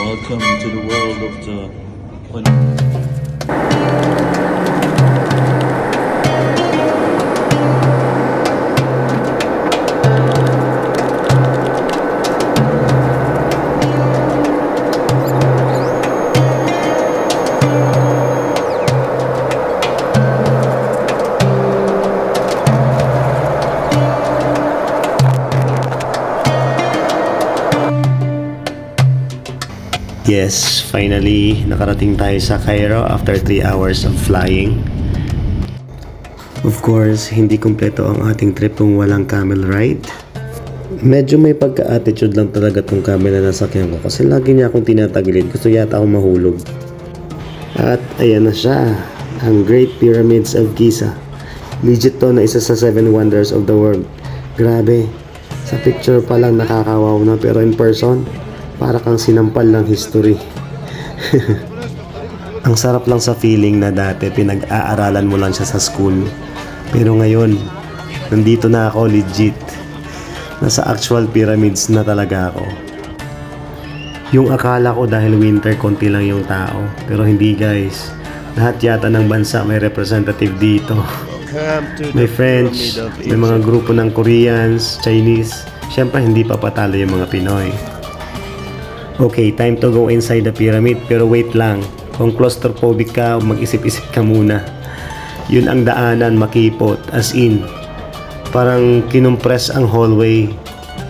Welcome to the world of the... Yes, finally, nakarating tayo sa Cairo after 3 hours of flying. Of course, hindi kumpleto ang ating trip kung walang camel ride. Medyo may pagka-attitude lang talaga tong camel na nasakyan ko kasi lagi niya akong tinatagilid. Gusto yata akong mahulog. At ayan na siya, ang Great Pyramids of Giza. Legit to na isa sa 7 wonders of the world. Grabe, sa picture pa lang nakakawaw na pero in person, para kang sinampal ng history. Ang sarap lang sa feeling na dati pinag-aaralan mo lang siya sa school. Pero ngayon, nandito na ako legit. Nasa actual pyramids na talaga ako. Yung akala ko dahil winter konti lang yung tao. Pero hindi guys. Lahat yata ng bansa may representative dito. May French, may mga grupo ng Koreans, Chinese. Siyempre hindi pa patalo yung mga Pinoy. Okay, time to go inside the pyramid. Pero wait lang, kung claustrophobic ka, mag-isip-isip ka muna. Yun ang daanan, makipot. As in, parang kinumpress ang hallway.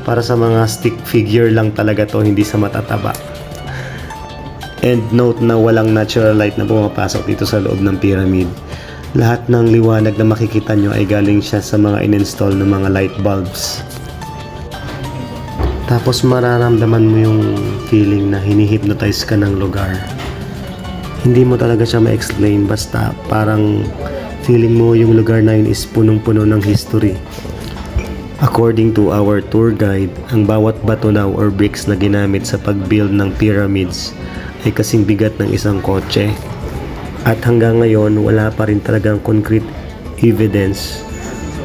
Para sa mga stick figure lang talaga to, hindi sa matataba. And note na walang natural light na pumapasok dito sa loob ng pyramid. Lahat ng liwanag na makikita nyo ay galing siya sa mga in-install na mga light bulbs. Tapos mararamdaman mo yung feeling na hinihypnotize ka ng lugar. Hindi mo talaga siya ma-explain, basta parang feeling mo yung lugar na yun is punong-puno ng history. According to our tour guide, ang bawat bato daw or bricks na ginamit sa pag-build ng pyramids ay kasing bigat ng isang kotse. At hanggang ngayon, wala pa rin talagang concrete evidence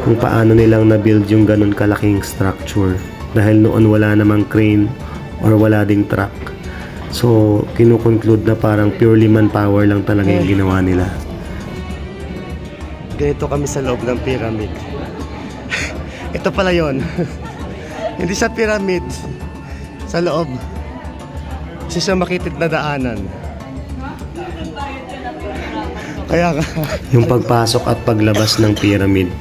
kung paano nilang na-build yung ganun kalaking structure. Dahil noon wala namang crane or wala ding truck. So, kinukonclude na parang purely manpower lang talaga yung ginawa nila. Ganito kami sa loob ng pyramid. Ito pala yon. Hindi sa pyramid. Sa loob. Kasi siya makitid na daanan. Kaya yung pagpasok at paglabas ng pyramid,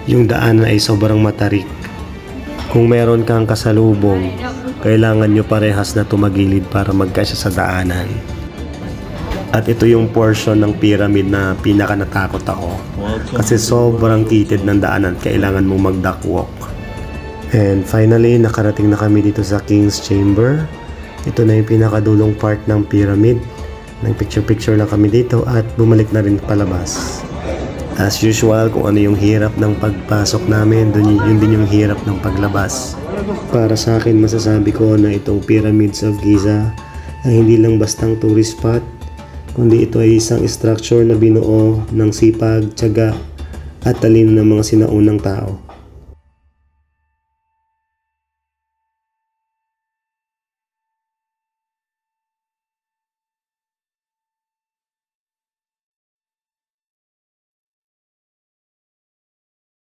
yung daanan ay sobrang matarik. Kung meron kang kasalubong, kailangan nyo parehas na tumagilid para magkasya sa daanan. At ito yung portion ng pyramid na pinaka natakot ako. Kasi sobrang kitid ng daanan, kailangan mo mag-duck walk. And finally, nakarating na kami dito sa King's Chamber. Ito na yung pinakadulong part ng pyramid. Nag-picture-picture lang kami dito at bumalik na rin palabas. As usual, kung ano yung hirap ng pagpasok namin, yun din yung hirap ng paglabas. Para sa akin, masasabi ko na itong Pyramids of Giza ay hindi lang bastang tourist spot, kundi ito ay isang structure na binuo ng sipag, tiyaga at talino ng mga sinaunang tao.